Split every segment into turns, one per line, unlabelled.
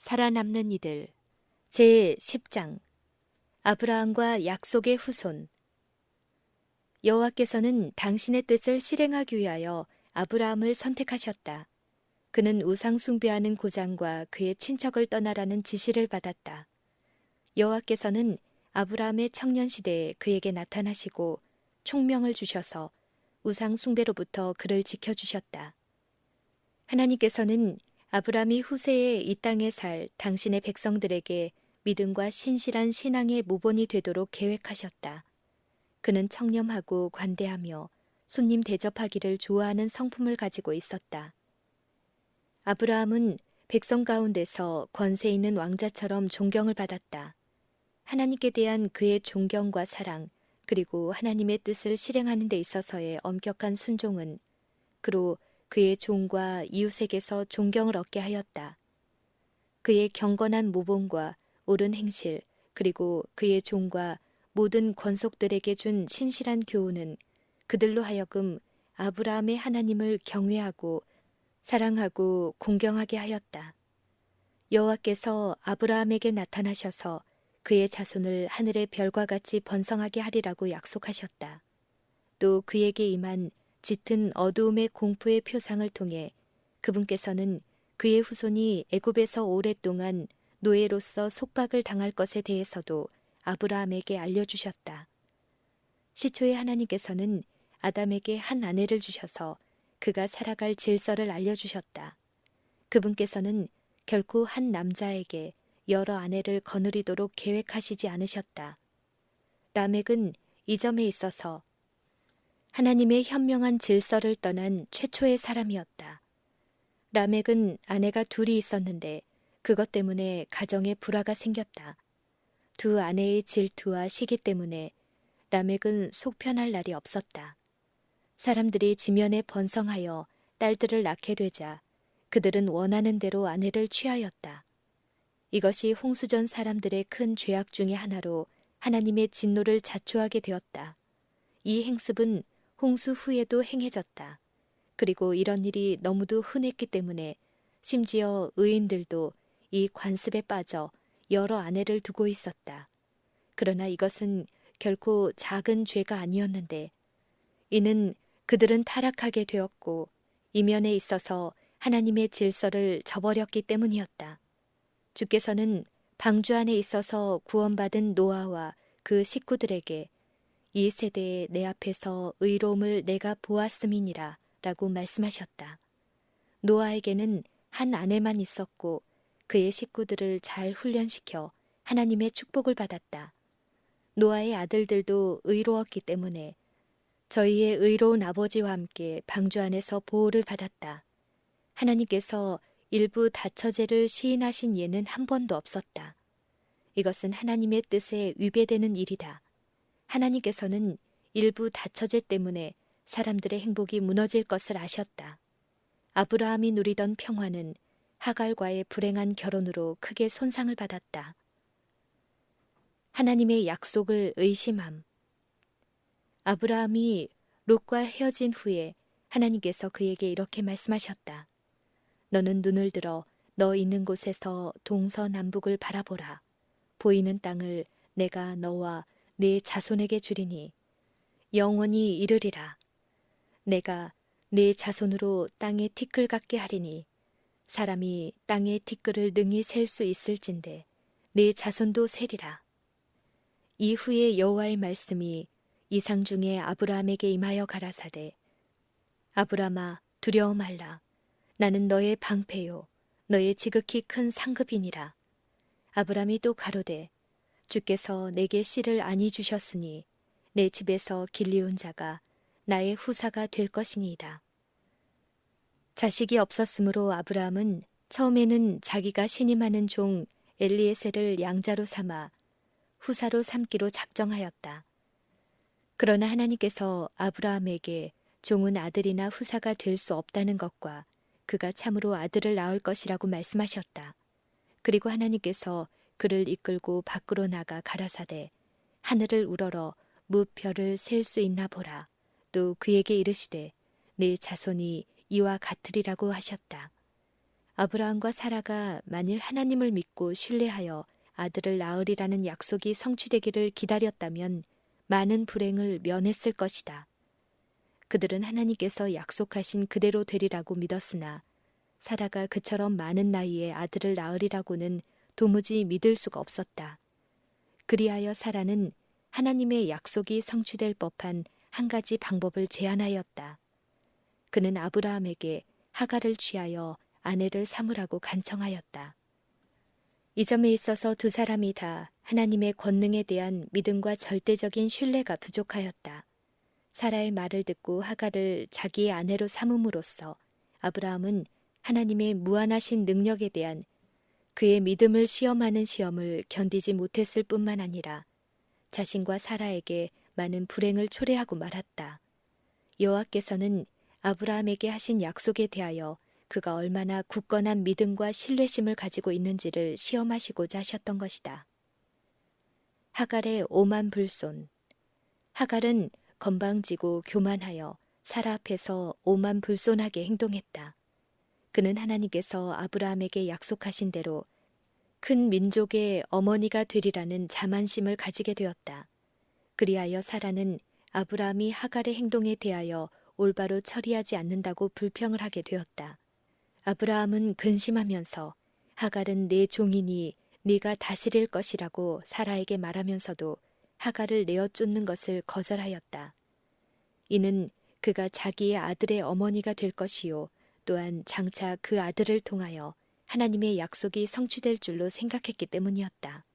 살아남는 이들 제10장 아브라함과 약속의 후손. 여호와께서는 당신의 뜻을 실행하기 위하여 아브라함을 선택하셨다. 그는 우상 숭배하는 고장과 그의 친척을 떠나라는 지시를 받았다. 여호와께서는 아브라함의 청년 시대에 그에게 나타나시고 총명을 주셔서 우상 숭배로부터 그를 지켜주셨다. 하나님께서는 아브라함이 후세에 이 땅에 살 당신의 백성들에게 믿음과 신실한 신앙의 모본이 되도록 계획하셨다. 그는 청렴하고 관대하며 손님 대접하기를 좋아하는 성품을 가지고 있었다. 아브라함은 백성 가운데서 권세 있는 왕자처럼 존경을 받았다. 하나님께 대한 그의 존경과 사랑, 그리고 하나님의 뜻을 실행하는 데 있어서의 엄격한 순종은 그로 그의 종과 이웃에게서 존경을 얻게 하였다. 그의 경건한 모범과 옳은 행실, 그리고 그의 종과 모든 권속들에게 준 신실한 교훈은 그들로 하여금 아브라함의 하나님을 경외하고 사랑하고 공경하게 하였다. 여호와께서 아브라함에게 나타나셔서 그의 자손을 하늘의 별과 같이 번성하게 하리라고 약속하셨다. 또 그에게 임한 짙은 어두움의 공포의 표상을 통해 그분께서는 그의 후손이 애굽에서 오랫동안 노예로서 속박을 당할 것에 대해서도 아브라함에게 알려주셨다. 시초에 하나님께서는 아담에게 한 아내를 주셔서 그가 살아갈 질서를 알려주셨다. 그분께서는 결코 한 남자에게 여러 아내를 거느리도록 계획하시지 않으셨다. 라멕은 이 점에 있어서 하나님의 현명한 질서를 떠난 최초의 사람이었다. 라멕은 아내가 둘이 있었는데 그것 때문에 가정에 불화가 생겼다. 두 아내의 질투와 시기 때문에 라멕은 속편할 날이 없었다. 사람들이 지면에 번성하여 딸들을 낳게 되자 그들은 원하는 대로 아내를 취하였다. 이것이 홍수전 사람들의 큰 죄악 중의 하나로 하나님의 진노를 자초하게 되었다. 이 행습은 홍수 후에도 행해졌다. 그리고 이런 일이 너무도 흔했기 때문에 심지어 의인들도 이 관습에 빠져 여러 아내를 두고 있었다. 그러나 이것은 결코 작은 죄가 아니었는데 이는 그들은 타락하게 되었고 이면에 있어서 하나님의 질서를 저버렸기 때문이었다. 주께서는 방주 안에 있어서 구원받은 노아와 그 식구들에게 이 세대에 내 앞에서 의로움을 내가 보았음이니라 라고 말씀하셨다. 노아에게는 한 아내만 있었고 그의 식구들을 잘 훈련시켜 하나님의 축복을 받았다. 노아의 아들들도 의로웠기 때문에 저희의 의로운 아버지와 함께 방주 안에서 보호를 받았다. 하나님께서 일부 다처제를 시인하신 예는 한 번도 없었다. 이것은 하나님의 뜻에 위배되는 일이다. 하나님께서는 일부 다처제 때문에 사람들의 행복이 무너질 것을 아셨다. 아브라함이 누리던 평화는 하갈과의 불행한 결혼으로 크게 손상을 받았다. 하나님의 약속을 의심함. 아브라함이 롯과 헤어진 후에 하나님께서 그에게 이렇게 말씀하셨다. 너는 눈을 들어 너 있는 곳에서 동서남북을 바라보라. 보이는 땅을 내가 너와 네 자손에게 주리니 영원히 이르리라. 내가 네 자손으로 땅의 티끌 같게 하리니 사람이 땅의 티끌을 능히 셀 수 있을진데 네 자손도 세리라. 이후에 여호와의 말씀이 이상 중에 아브라함에게 임하여 가라사대 아브라함아 두려워 말라. 나는 너의 방패요 너의 지극히 큰 상급이니라. 아브라함이 또 가로되 주께서 내게 씨를 아니 주셨으니 내 집에서 길리온 자가 나의 후사가 될 것이니이다. 자식이 없었으므로 아브라함은 처음에는 자기가 신임하는 종 엘리에셀을 양자로 삼아 후사로 삼기로 작정하였다. 그러나 하나님께서 아브라함에게 종은 아들이나 후사가 될 수 없다는 것과 그가 참으로 아들을 낳을 것이라고 말씀하셨다. 그리고 하나님께서 그를 이끌고 밖으로 나가 가라사대 하늘을 우러러 무별을 셀 수 있나 보라. 또 그에게 이르시되 네 자손이 이와 같으리라고 하셨다. 아브라함과 사라가 만일 하나님을 믿고 신뢰하여 아들을 낳으리라는 약속이 성취되기를 기다렸다면 많은 불행을 면했을 것이다. 그들은 하나님께서 약속하신 그대로 되리라고 믿었으나 사라가 그처럼 많은 나이에 아들을 낳으리라고는 도무지 믿을 수가 없었다. 그리하여 사라는 하나님의 약속이 성취될 법한 한 가지 방법을 제안하였다. 그는 아브라함에게 하갈을 취하여 아내를 삼으라고 간청하였다. 이 점에 있어서 두 사람이 다 하나님의 권능에 대한 믿음과 절대적인 신뢰가 부족하였다. 사라의 말을 듣고 하갈을 자기의 아내로 삼음으로써 아브라함은 하나님의 무한하신 능력에 대한 그의 믿음을 시험하는 시험을 견디지 못했을 뿐만 아니라 자신과 사라에게 많은 불행을 초래하고 말았다. 여호와께서는 아브라함에게 하신 약속에 대하여 그가 얼마나 굳건한 믿음과 신뢰심을 가지고 있는지를 시험하시고자 하셨던 것이다. 하갈의 오만 불손. 하갈은 건방지고 교만하여 사라 앞에서 오만 불손하게 행동했다. 그는 하나님께서 아브라함에게 약속하신 대로 큰 민족의 어머니가 되리라는 자만심을 가지게 되었다. 그리하여 사라는 아브라함이 하갈의 행동에 대하여 올바로 처리하지 않는다고 불평을 하게 되었다. 아브라함은 근심하면서 하갈은 내 종이니 네가 다스릴 것이라고 사라에게 말하면서도 하갈을 내어 쫓는 것을 거절하였다. 이는 그가 자기의 아들의 어머니가 될 것이요 또한 장차 그 아들을 통하여 하나님의 약속이 성취될 줄로 생각했기 때문이었다.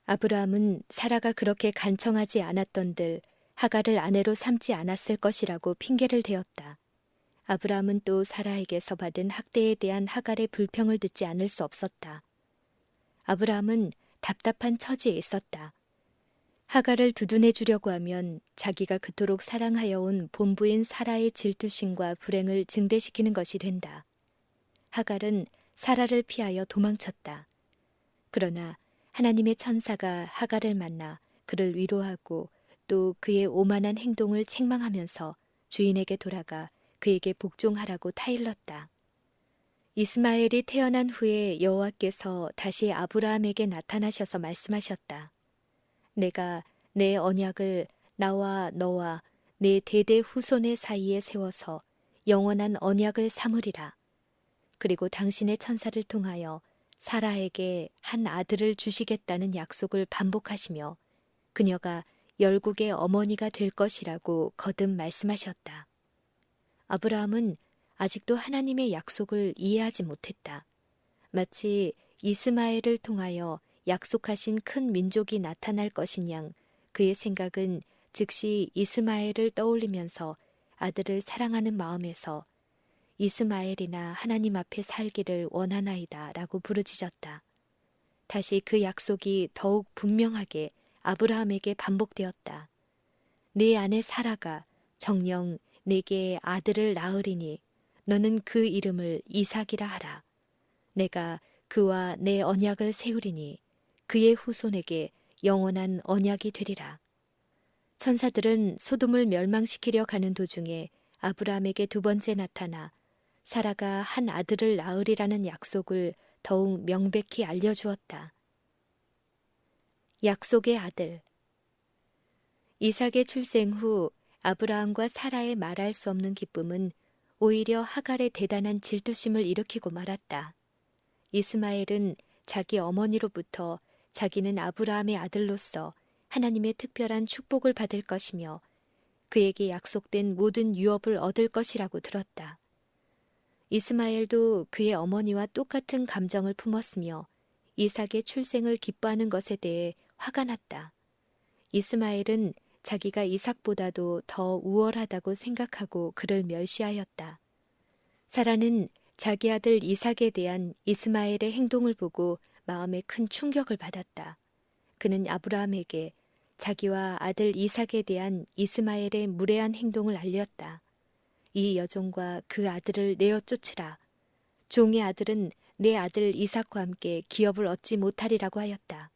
아브라함은 사라가 그렇게 간청하지 않았던들 하갈을 아내로 삼지 않았을 것이라고 핑계를 대었다. 아브라함은 또 사라에게서 받은 학대에 대한 하갈의 불평을 듣지 않을 수 없었다. 아브라함은 답답한 처지에 있었다. 하갈을 두둔해 주려고 하면 자기가 그토록 사랑하여 온 본부인 사라의 질투심과 불행을 증대시키는 것이 된다. 하갈은 사라를 피하여 도망쳤다. 그러나 하나님의 천사가 하갈을 만나 그를 위로하고 또 그의 오만한 행동을 책망하면서 주인에게 돌아가 그에게 복종하라고 타일렀다. 이스마엘이 태어난 후에 여호와께서 다시 아브라함에게 나타나셔서 말씀하셨다. 내가 내 언약을 나와 너와 내 대대 후손의 사이에 세워서 영원한 언약을 삼으리라. 그리고 당신의 천사를 통하여 사라에게 한 아들을 주시겠다는 약속을 반복하시며 그녀가 열국의 어머니가 될 것이라고 거듭 말씀하셨다. 아브라함은 아직도 하나님의 약속을 이해하지 못했다. 마치 이스마엘을 통하여 약속하신 큰 민족이 나타날 것인 양 그의 생각은 즉시 이스마엘을 떠올리면서 아들을 사랑하는 마음에서 이스마엘이나 하나님 앞에 살기를 원하나이다 라고 부르짖었다. 다시 그 약속이 더욱 분명하게 아브라함에게 반복되었다. 네 아내 사라가 정녕 내게 아들을 낳으리니 너는 그 이름을 이삭이라 하라. 내가 그와 내 언약을 세우리니 그의 후손에게 영원한 언약이 되리라. 천사들은 소돔을 멸망시키려 가는 도중에 아브라함에게 두 번째 나타나 사라가 한 아들을 낳으리라는 약속을 더욱 명백히 알려주었다. 약속의 아들. 이삭의 출생 후 아브라함과 사라의 말할 수 없는 기쁨은 오히려 하갈의 대단한 질투심을 일으키고 말았다. 이스마엘은 자기 어머니로부터 자기는 아브라함의 아들로서 하나님의 특별한 축복을 받을 것이며 그에게 약속된 모든 유업을 얻을 것이라고 들었다. 이스마엘도 그의 어머니와 똑같은 감정을 품었으며 이삭의 출생을 기뻐하는 것에 대해 화가 났다. 이스마엘은 자기가 이삭보다도 더 우월하다고 생각하고 그를 멸시하였다. 사라는 자기 아들 이삭에 대한 이스마엘의 행동을 보고 마음에 큰 충격을 받았다. 그는 아브라함에게 자기와 아들 이삭에 대한 이스마엘의 무례한 행동을 알렸다. 이 여종과 그 아들을 내어 쫓으라. 종의 아들은 내 아들 이삭과 함께 기업을 얻지 못하리라고 하였다.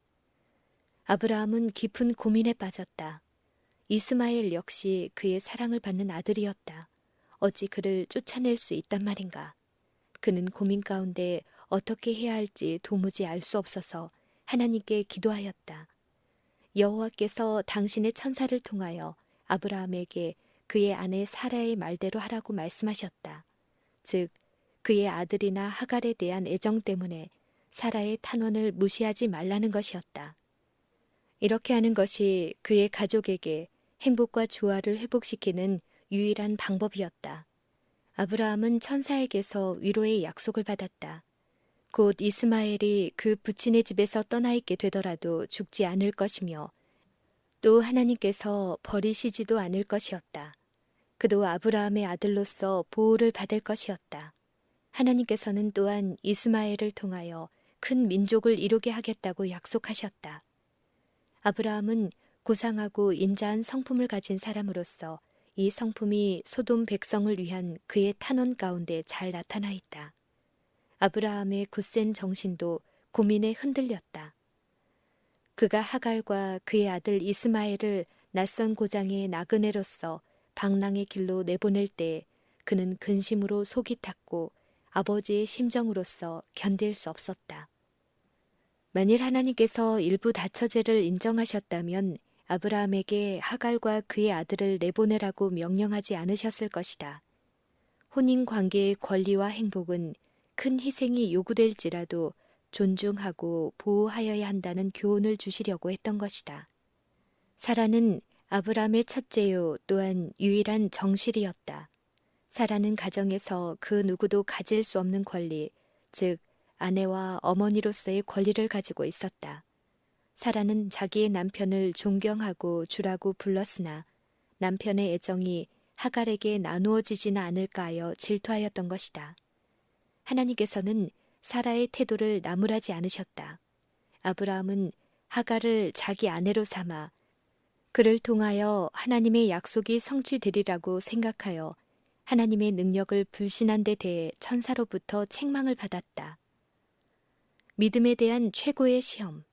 아브라함은 깊은 고민에 빠졌다. 이스마엘 역시 그의 사랑을 받는 아들이었다. 어찌 그를 쫓아낼 수 있단 말인가. 그는 고민 가운데 어떻게 해야 할지 도무지 알 수 없어서 하나님께 기도하였다. 여호와께서 당신의 천사를 통하여 아브라함에게 그의 아내 사라의 말대로 하라고 말씀하셨다. 즉, 그의 아들이나 하갈에 대한 애정 때문에 사라의 탄원을 무시하지 말라는 것이었다. 이렇게 하는 것이 그의 가족에게 행복과 조화를 회복시키는 유일한 방법이었다. 아브라함은 천사에게서 위로의 약속을 받았다. 곧 이스마엘이 그 부친의 집에서 떠나 있게 되더라도 죽지 않을 것이며 또 하나님께서 버리시지도 않을 것이었다. 그도 아브라함의 아들로서 보호를 받을 것이었다. 하나님께서는 또한 이스마엘을 통하여 큰 민족을 이루게 하겠다고 약속하셨다. 아브라함은 고상하고 인자한 성품을 가진 사람으로서 이 성품이 소돔 백성을 위한 그의 탄원 가운데 잘 나타나 있다. 아브라함의 굳센 정신도 고민에 흔들렸다. 그가 하갈과 그의 아들 이스마엘을 낯선 고장의 나그네로서 방랑의 길로 내보낼 때 그는 근심으로 속이 탔고 아버지의 심정으로서 견딜 수 없었다. 만일 하나님께서 일부 다처제를 인정하셨다면 아브라함에게 하갈과 그의 아들을 내보내라고 명령하지 않으셨을 것이다. 혼인 관계의 권리와 행복은 큰 희생이 요구될지라도 존중하고 보호하여야 한다는 교훈을 주시려고 했던 것이다. 사라는 아브라함의 첫째요 또한 유일한 정실이었다. 사라는 가정에서 그 누구도 가질 수 없는 권리, 즉 아내와 어머니로서의 권리를 가지고 있었다. 사라는 자기의 남편을 존경하고 주라고 불렀으나 남편의 애정이 하갈에게 나누어지지는 않을까 하여 질투하였던 것이다. 하나님께서는 사라의 태도를 나무라지 않으셨다. 아브라함은 하갈을 자기 아내로 삼아 그를 통하여 하나님의 약속이 성취되리라고 생각하여 하나님의 능력을 불신한 데 대해 천사로부터 책망을 받았다. 믿음에 대한 최고의 시험.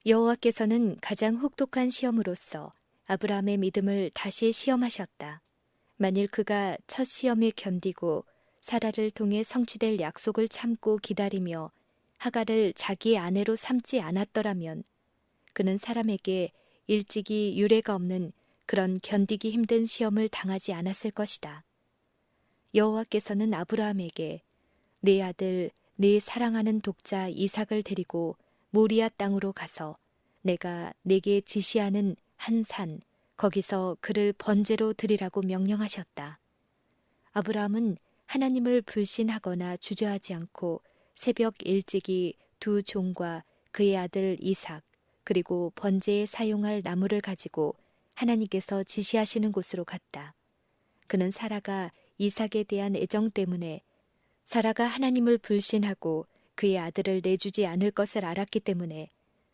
여호와께서는 가장 혹독한 시험으로서 아브라함의 믿음을 다시 시험하셨다. 만일 그가 첫 시험에 견디고 사라를 통해 성취될 약속을 참고 기다리며 하갈을 자기의 아내로 삼지 않았더라면 그는 사람에게 일찍이 유례가 없는 그런 견디기 힘든 시험을 당하지 않았을 것이다. 여호와께서는 아브라함에게 내 아들, 내 사랑하는 독자 이삭을 데리고 모리아 땅으로 가서 내가 내게 지시하는 한 산, 거기서 그를 번제로 드리라고 명령하셨다. 아브라함은 하나님을 불신하거나 주저하지 않고 새벽 일찍이 두 종과 그의 아들 이삭, 그리고 번제에 사용할 나무를 가지고 하나님께서 지시하시는 곳으로 갔다. 그는 사라가 이삭에 대한 애정 때문에 사라가 하나님을 불신하고 그의 아들을 내주지 않을 것을 알았기 때문에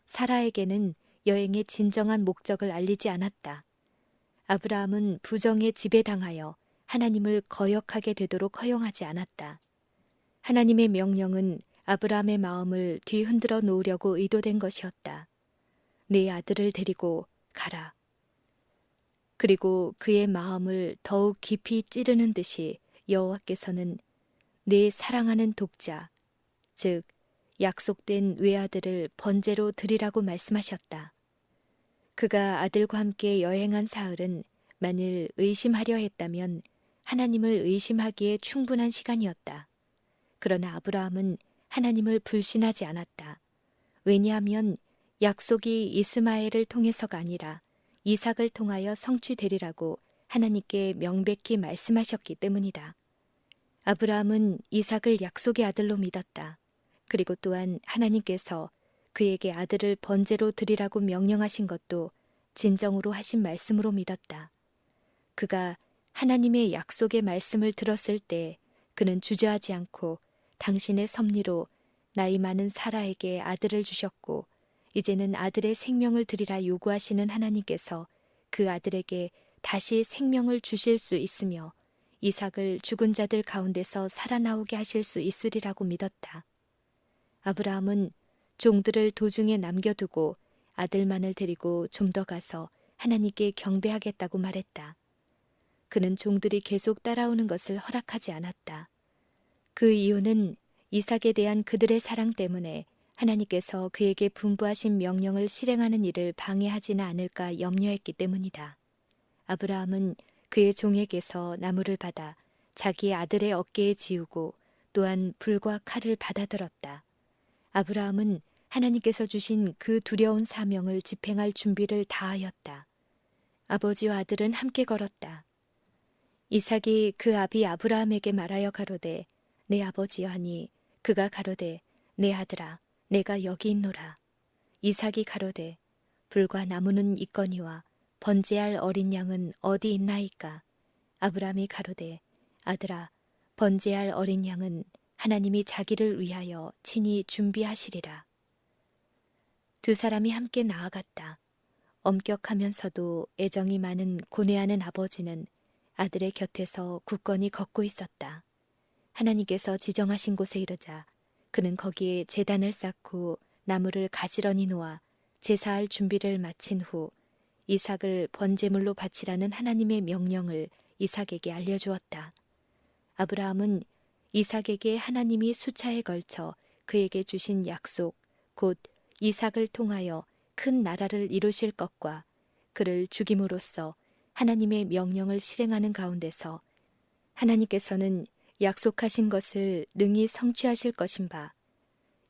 사라에게는 여행의 진정한 목적을 알리지 않았다. 아브라함은 부정에 지배당하여 하나님을 거역하게 되도록 허용하지 않았다. 하나님의 명령은 아브라함의 마음을 뒤흔들어 놓으려고 의도된 것이었다. 내 아들을 데리고 가라. 그리고 그의 마음을 더욱 깊이 찌르는 듯이 여호와께서는 내 사랑하는 독자, 즉 약속된 외아들을 번제로 드리라고 말씀하셨다. 그가 아들과 함께 여행한 사흘은 만일 의심하려 했다면 하나님을 의심하기에 충분한 시간이었다. 그러나 아브라함은 하나님을 불신하지 않았다. 왜냐하면 약속이 이스마엘을 통해서가 아니라 이삭을 통하여 성취되리라고 하나님께 명백히 말씀하셨기 때문이다. 아브라함은 이삭을 약속의 아들로 믿었다. 그리고 또한 하나님께서 그에게 아들을 번제로 드리라고 명령하신 것도 진정으로 하신 말씀으로 믿었다. 그가 하나님의 약속의 말씀을 들었을 때 그는 주저하지 않고 당신의 섭리로 나이 많은 사라에게 아들을 주셨고 이제는 아들의 생명을 드리라 요구하시는 하나님께서 그 아들에게 다시 생명을 주실 수 있으며 이삭을 죽은 자들 가운데서 살아나오게 하실 수 있으리라고 믿었다. 아브라함은 종들을 도중에 남겨두고 아들만을 데리고 좀 더 가서 하나님께 경배하겠다고 말했다. 그는 종들이 계속 따라오는 것을 허락하지 않았다. 그 이유는 이삭에 대한 그들의 사랑 때문에 하나님께서 그에게 분부하신 명령을 실행하는 일을 방해하지는 않을까 염려했기 때문이다. 아브라함은 그의 종에게서 나무를 받아 자기의 아들의 어깨에 지우고 또한 불과 칼을 받아들었다. 아브라함은 하나님께서 주신 그 두려운 사명을 집행할 준비를 다하였다. 아버지와 아들은 함께 걸었다. 이삭이 그 아비 아브라함에게 말하여 가로되 내 아버지여 하니 그가 가로되 내 아들아 내가 여기 있노라. 이삭이 가로되 불과 나무는 있거니와 번제할 어린 양은 어디 있나이까. 아브라함이 가로되 아들아 번제할 어린 양은 하나님이 자기를 위하여 친히 준비하시리라. 두 사람이 함께 나아갔다. 엄격하면서도 애정이 많은 고뇌하는 아버지는 아들의 곁에서 굳건히 걷고 있었다. 하나님께서 지정하신 곳에 이르자 그는 거기에 제단을 쌓고 나무를 가지런히 놓아 제사할 준비를 마친 후 이삭을 번제물로 바치라는 하나님의 명령을 이삭에게 알려주었다. 아브라함은 이삭에게 하나님이 수차에 걸쳐 그에게 주신 약속, 곧 이삭을 통하여 큰 나라를 이루실 것과 그를 죽임으로써 하나님의 명령을 실행하는 가운데서 하나님께서는 약속하신 것을 능히 성취하실 것인 바,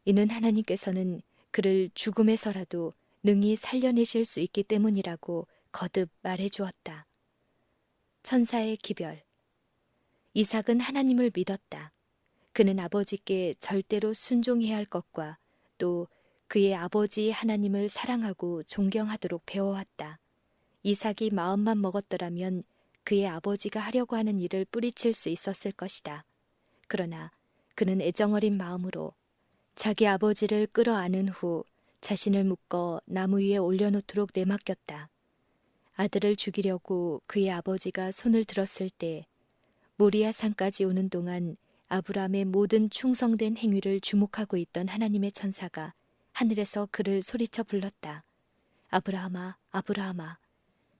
이는 하나님께서는 그를 죽음에서라도 능히 살려내실 수 있기 때문이라고 거듭 말해 주었다. 천사의 기별. 이삭은 하나님을 믿었다. 그는 아버지께 절대로 순종해야 할 것과 또 그의 아버지 하나님을 사랑하고 존경하도록 배워왔다. 이삭이 마음만 먹었더라면 그의 아버지가 하려고 하는 일을 뿌리칠 수 있었을 것이다. 그러나 그는 애정어린 마음으로 자기 아버지를 끌어안은 후 자신을 묶어 나무 위에 올려놓도록 내맡겼다. 아들을 죽이려고 그의 아버지가 손을 들었을 때 모리아 산까지 오는 동안 아브라함의 모든 충성된 행위를 주목하고 있던 하나님의 천사가 하늘에서 그를 소리쳐 불렀다. 아브라함아, 아브라함아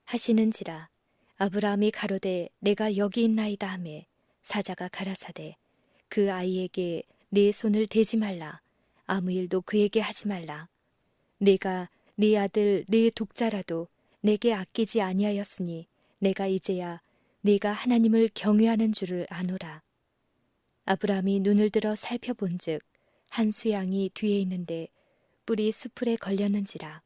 하시는지라. 아브라함이 가로되 내가 여기 있나이다 하매 사자가 가라사대 그 아이에게 네 손을 대지 말라. 아무 일도 그에게 하지 말라. 내가 네 아들 네 독자라도 내게 아끼지 아니하였으니 내가 이제야 네가 하나님을 경외하는 줄을 아노라. 아브라함이 눈을 들어 살펴본즉 한 수양이 뒤에 있는데 뿔이 수풀에 걸렸는지라.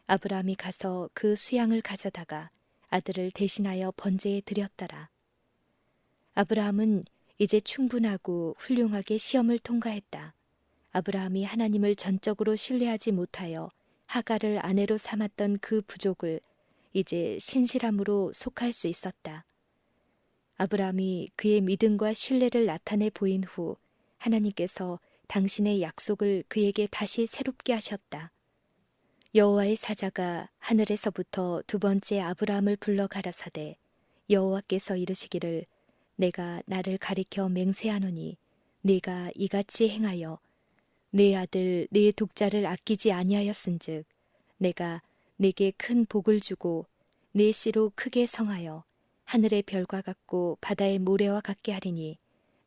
아브라함이 가서 그 수양을 가져다가 아들을 대신하여 번제에 드렸더라. 아브라함은 이제 충분하고 훌륭하게 시험을 통과했다. 아브라함이 하나님을 전적으로 신뢰하지 못하여 하갈을 아내로 삼았던 그 부족을 이제 신실함으로 속할 수 있었다. 아브라함이 그의 믿음과 신뢰를 나타내 보인 후 하나님께서 당신의 약속을 그에게 다시 새롭게 하셨다. 여호와의 사자가 하늘에서부터 두 번째 아브라함을 불러 가라사대 여호와께서 이르시기를 내가 나를 가리켜 맹세하노니 네가 이같이 행하여 네 아들 네 독자를 아끼지 아니하였은즉 내가 네게 큰 복을 주고 네 씨로 크게 성하여 하늘의 별과 같고 바다의 모래와 같게 하리니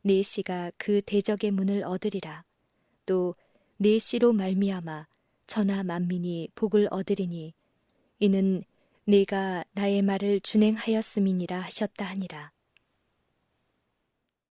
네 씨가 그 대적의 문을 얻으리라. 또 네 씨로 말미암아 천하 만민이 복을 얻으리니 이는 네가 나의 말을 준행하였음이니라 하셨다 하니라.